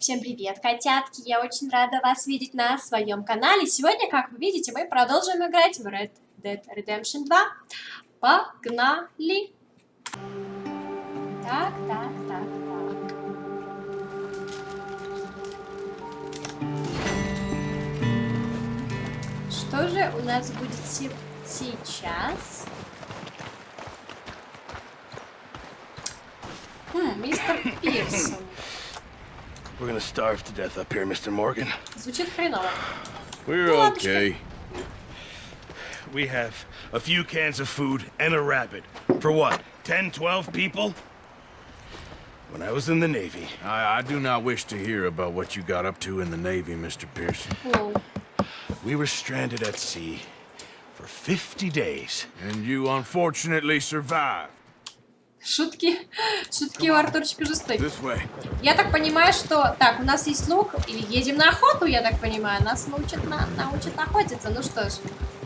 Всем привет, котятки! Я очень рада вас видеть на своем канале. Сегодня, как вы видите, мы продолжим играть в Red Dead Redemption 2. Погнали! Так. Что же у нас будет сейчас? Мистер Пирсон. We're gonna starve to death up here, Mr. Morgan. Звучит хреново. We're okay. We have a few cans of food and a rabbit. For what? 10, 12 people? When I was in the Navy. I do not wish to hear about what you got up to in the Navy, Mr. Pearson. Oh. We were stranded at sea for 50 days. And you unfortunately survived. Шутки у Артурчика жестокие. This way. Я так понимаю, что... Так, у нас есть лук, и едем на охоту, я так понимаю. Нас научат охотиться. Ну что ж,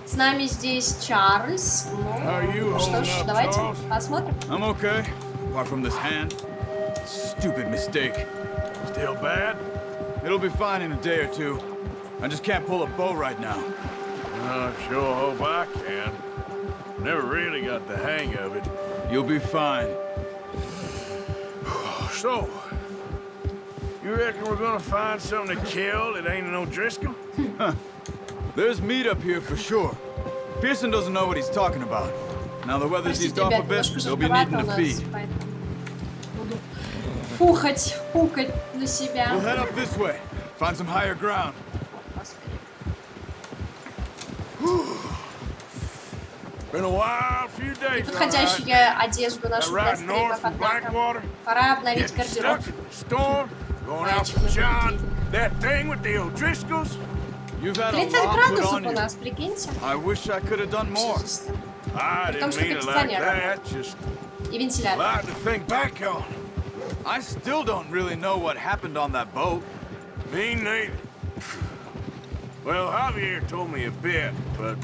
с нами здесь Чарльз. Ну, что ж, давайте посмотрим. I'm okay, apart from this hand. Stupid mistake. Still bad? It'll be fine in a day or two. I just can't pull a bow right now. I sure hope I can. Never really got the hang of it. You'll be fine. So, you reckon we're gonna find something to kill that ain't no Driscoll? There's meat up here for sure. Pearson doesn't know what he's talking about. Now the weather's eased off a bit, they'll be needing to feed. Буду фухать на себя. We'll head up this way. Find some higher ground. Been a wild few days. Подходящую одежду нашу для стримов, однако. Пора обновить гардероб. That thing with the O'Driscolls? You've had a 30 lot put градусов on у you. нас, прикиньте. I wish I could have done more. I При том, didn't что mean it like кондиционер that. Just и вентилятор. like to think back on. I still don't really know what happened on that boat. Me neither. Well, Javier told me a bit, but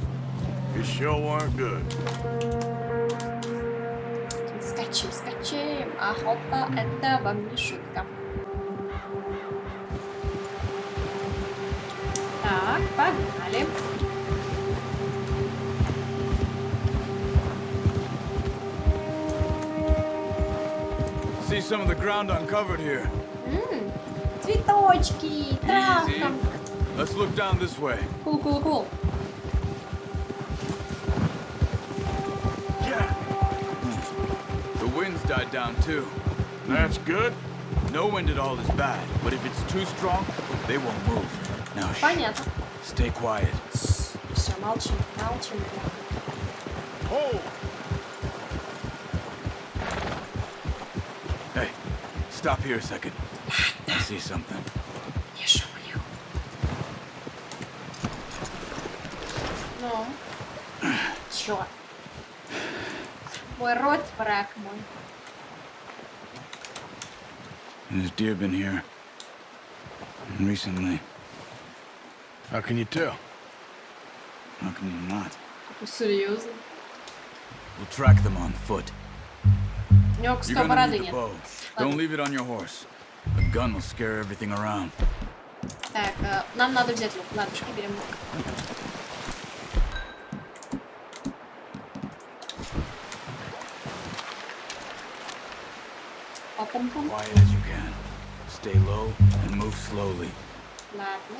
it sure weren't good. Скачем. Охота — это вам не шутка. Так, погнали. See some of the ground uncovered here. Цветочки, травка. Easy. Let's look down this way. Кул. Yeah, The wind's died down too. that's good. No wind at all is bad, but if it's too strong, they won't move. Now, Понятно. stay quiet. Все, молчим. Oh, Hey, stop here a second. I see something. Не шумлю. Ну? Чё? Мой рот, враг мой. There's deer been here recently. how can you tell? How can you not? Серьезно? We'll track them on foot. У него You're куска gonna бороды need the нет. bow. Don't leave it on your horse. A gun will scare everything around. Так, нам надо взять лук. Ладушки, берем лук. Пам-пам-пам. Quiet as you can. Stay low and move slowly. Ладно.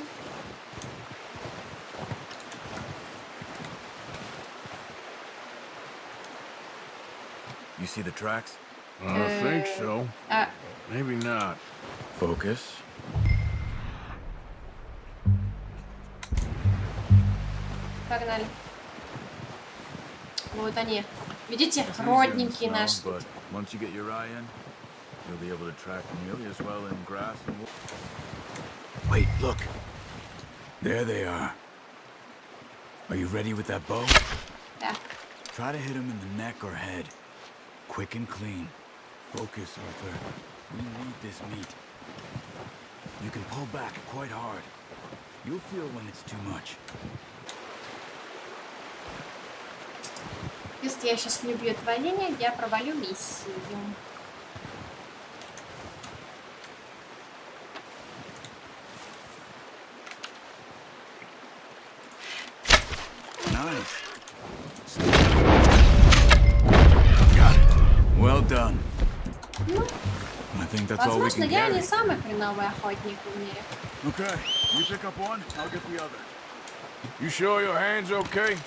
You see the tracks? I think so. Maybe not. Focus. Погнали. Вот они. Видите, родненькие наши. But once you get your eye in, you'll be able to track nearly as well in grass and wood. Wait, look. There they are. Are you ready with that bow? Да. Try to hit him in the neck or head. Quick and clean. Focus, Arthur. We need this meat. You can pull back quite hard. You'll feel when it's too much. Если я сейчас не убью этого оленя, я провалю миссию. Nice. Got it. Well done. Ну, I think that's all we возможно, can я не carry. самый хреновый охотник в мире. Okay, you pick up one, I'll get the other. You sure your hand's okay?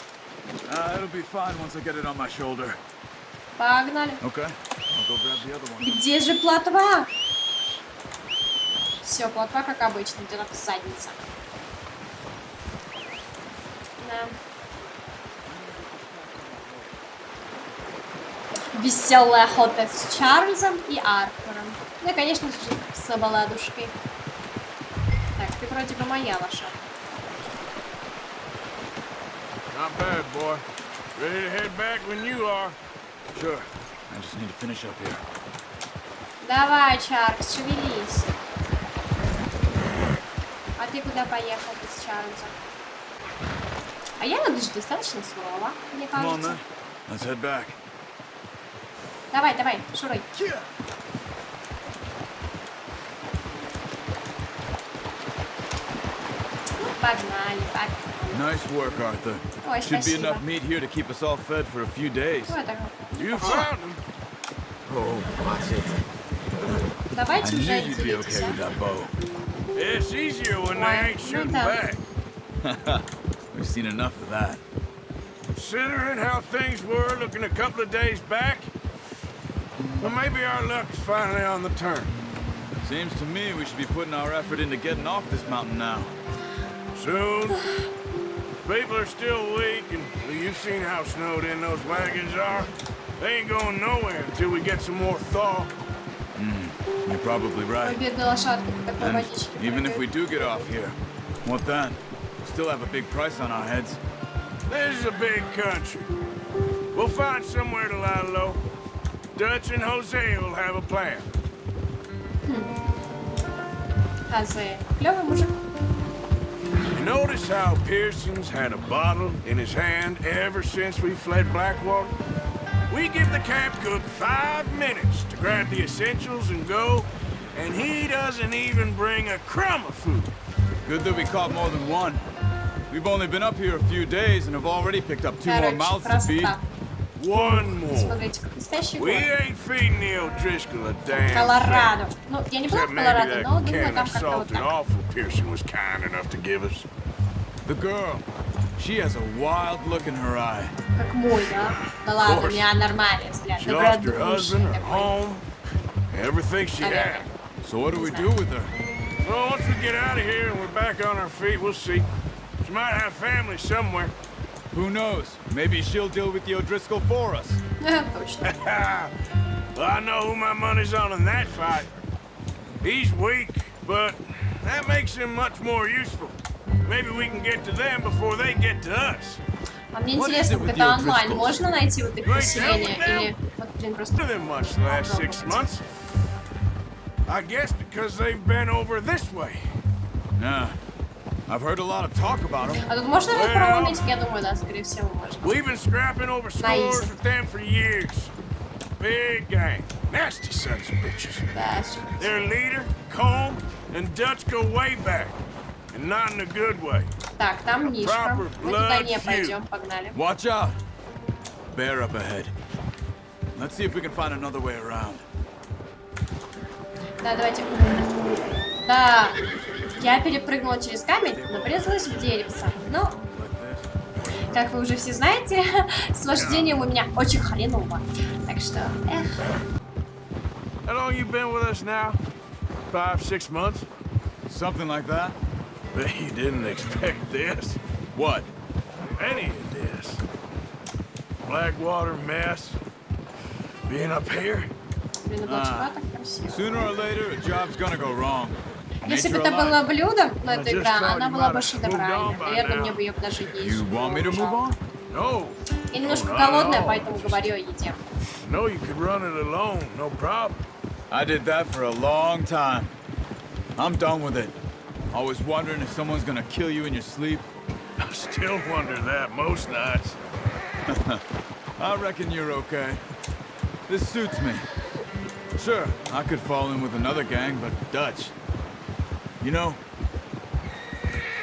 It'll be fine once I get it on my shoulder. Погнали. Okay, I'll go grab the other one. Где же плотва? Все, плотва, как обычно, где-то в заднице. Да. Веселая охота с Чарльзом и Аркуром. Ну и, конечно же, с обладушкой. Так, ты вроде бы моя лошадка. Not bad, boy. Ready to head back when you are. Sure, I just need to finish up here. Давай, Чарльз, шевелись. А ты куда поехал без Чарльза? А я выгляжу достаточно сурова, мне Come on, кажется. man. Let's head back. Давай, давай, шуруй. Ну, погнали, погнали. Nice work, Arthur. Ой, Should be спасибо. enough meat here to keep us all fed for a few days. Ну, это... You found him. Oh, watch it. I Давайте knew уже you'd be okay делитесь, with that bow. It's easier when they Why? ain't shooting No, no. back. We've seen enough of that. Considering how things were looking a couple of days back, well, maybe our luck is finally on the turn. Seems to me we should be putting our effort into getting off this mountain now. Soon. People are still weak, and you've seen how snowed in those wagons are. They ain't going nowhere until we get some more thaw. You're probably Ой, right. бедная лошадка, по такой And водичке even if прыгает. we do get off here, what then? We still have a big price on our heads. This is a big country. We'll find somewhere to lie low. Dutch and Jose will have a plan. Хазе. Клёвый мужик. You notice how Pearson's had a bottle in his hand ever since we fled Blackwater? We give the camp cook 5 minutes to grab the essentials and go, and he doesn't even bring a crumb of food. Good that we caught more than one. We've only been up here a few days and have already picked up 2 more Короче, mouths to feed. красота. One more. Смотрите, как настоящий We город. ain't feeding the O'Driscoll a damn thing. Колорадо. Ну, я не была Except в maybe Колорадо, но that думаю, can там of как-то вот salted так. awful Pearson was kind enough to give us. The girl, she has a wild look in her eye. Как мой, да? Да ладно, у course. меня нормальный взгляд. She lost her Добродушный husband, her такой. home, everything she had. So what do we do with her? Well, once we get out of here and we're back on our feet, we'll see. She might have family somewhere. Who knows? Maybe she'll deal with the O'Driscoll for us. Точно. Well, I know who my money's on in that fight. He's weak, but that makes him much more useful. Maybe we can get to them before they get to us. А мне What интересно, is it with это you, онлайн Driscolls? можно найти вот их You ain't поселение? down with them? Или вот, блин, просто... To them much the last 6 months. I guess because they've been over this way. Nah. I've heard a lot of talk about them. А тут можно Well, проломить? Я думаю, да, скорее всего, можно. We've been scrapping over scores with them for years. Big gang. Nasty sons of bitches. Да, Their leader, Combe, and Dutch go way back. And not in a good way. так, там Мишка. Proper Мы туда blood не feud. пойдем, погнали. Watch out! Bear up ahead. Let's see if we can find another way around. Да, давайте. Да, я перепрыгнула через камень, но врезалась в деревце. Ну, как вы уже все знаете, с вождением у меня очень хреново. Так что, эх. How long you been with us now? 5-6 months? Something like that? Bet you didn't expect this. What? Any of this. Blackwater mess. Being up here. Блин, была так красиво. Sooner or later, a job's gonna go wrong. Если бы Nature это alive. было блюдо, но это just игра, thought она you была might бы have шедевральной. moved on by Наверное, now. мне бы ее даже есть. You want me to move on? No. Я немножко Oh, голодная, no. поэтому говорю о еде. No, you could run it alone. No problem. I did that for a long time. I'm done with it. Always wondering if someone's gonna kill you in your sleep. I still wonder that most nights. I reckon you're okay. This suits me. Sure, I could fall in with another gang, but Dutch. You know,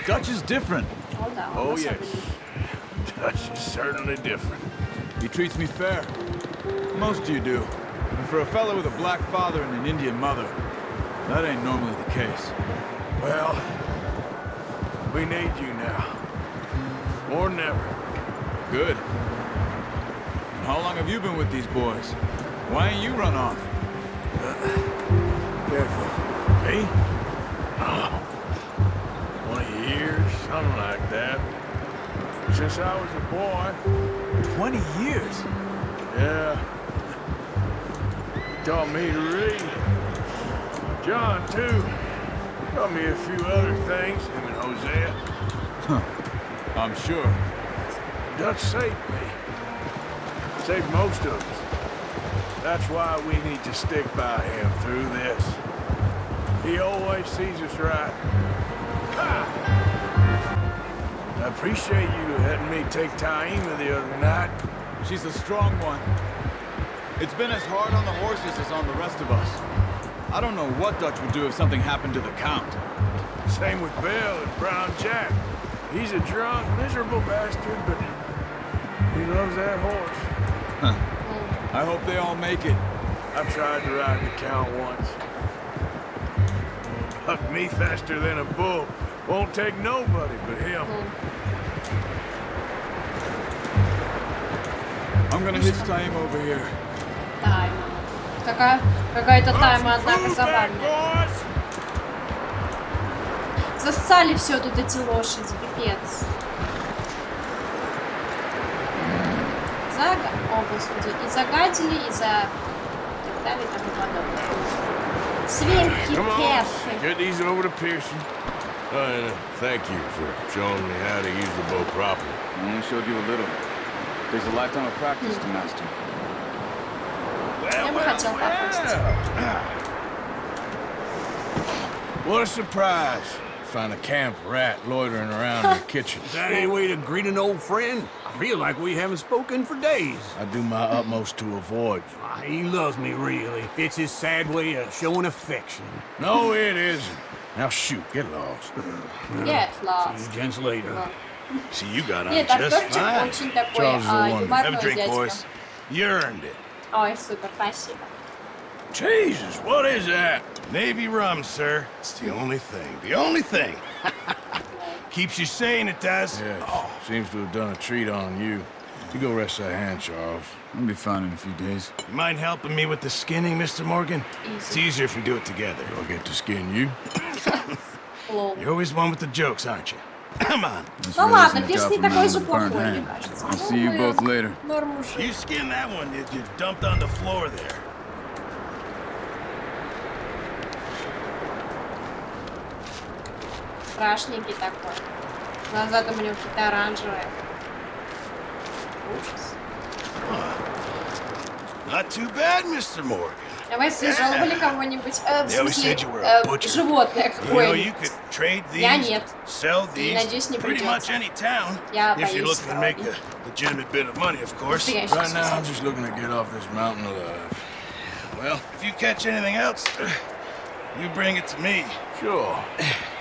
Dutch is different. О, да, Oh, он yes. особенный. She's certainly different. He treats me fair. Most of you do. And for a fellow with a black father and an Indian mother, that ain't normally the case. Well, we need you now. More than ever. Good. And how long have you been with these boys? Why ain't you run off? Careful. Me? Oh, 20 years, something like that. Since I was a boy. 20 years? Yeah. Taught me to read. John, too. Taught me a few other things, him and Hosea. Huh. I'm sure. Dutch saved me. Saved most of us. That's why we need to stick by him through this. He always sees us right. Ha! I appreciate you letting me take Taima the other night. She's a strong one. It's been as hard on the horses as on the rest of us. I don't know what Dutch would do if something happened to the Count. Same with Bill and Brown Jack. He's a drunk, miserable bastard, but he loves that horse. Huh. I hope they all make it. I tried to ride the Count once. Bucked me faster than a bull. Won't take nobody but him. I'm gonna hitch Taima over here. Тайма. Какая-то тайма, однако, забавная. Boys! Зассали все тут эти лошади, пипец. О, господи, и загадили, и за... так далее, и тому подобное. Свинки, Come on, кеши. get these over to Pearson. And thank you for showing me how to use the bow properly. I only showed you a little. There's a lifetime of practice to master. Я бы хотел попасть. What a surprise. Find a camp rat loitering around in the kitchen. Is that any way to greet an old friend? I feel like we haven't spoken for days. I do my utmost to avoid you. He loves me, really. It's his sad way of showing affection. No, it isn't. Now shoot, get lost. Get See lost. you gents later. See, you got on Нет, just Артурчик fine. очень такой Charles is the one. Have a юморной drink, дядька. boys. You earned it. Ой, супер, спасибо. Jesus, what is that? Navy rum, sir. It's the only thing. The only thing. Keeps you sane, it does. Yeah, seems to have done a treat on you. You go rest that hand, Charles. I'll be fine in a few days. You mind helping me with the skinning, Mr. Morgan? It's easier if we do it together. I'll get to skin you. Лол. You're always one with the jokes, aren't you? Come on. Ну ладно, Пирс не такой же плохой, мне кажется. I'll see you both later. Норм мужик. You skinned that one that you dumped on the floor there. Страшненький такой. Назад у него какие-то оранжевые. Ужас. Not too bad, Mr. Morgan. Давай жаловали кого-нибудь. В They always смысле, said you were a butcher. животное You know, you какое-нибудь. could trade Я these, нет. sell И, these, надеюсь, не pretty much придется. any town. Я If you're боюсь looking to make крови. a legitimate bit of money, of course. Настоящий Right now, I'm смысл. just looking to get off this mountain alive. Well, if you catch anything else, you bring it to me. Sure.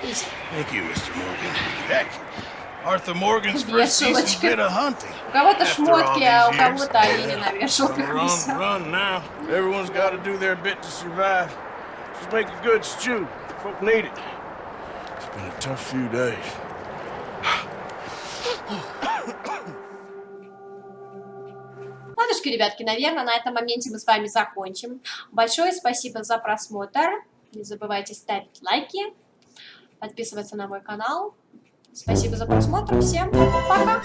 Изи. Thank you, Mr. Morgan. Heck, Arthur Morgan's first decent Вешалочка. bit of hunting. У кого-то After all šмотки, а у these years. кого-то олени на вешалках Run, висят. run now. Everyone's got to do their bit to survive. Just make a good stew. Folk need it. It's been a tough few days. Ладушки, ребятки, наверное, на этом моменте мы с вами закончим. Большое спасибо за просмотр. Не забывайте ставить лайки, подписываться на мой канал. Спасибо за просмотр. Всем пока!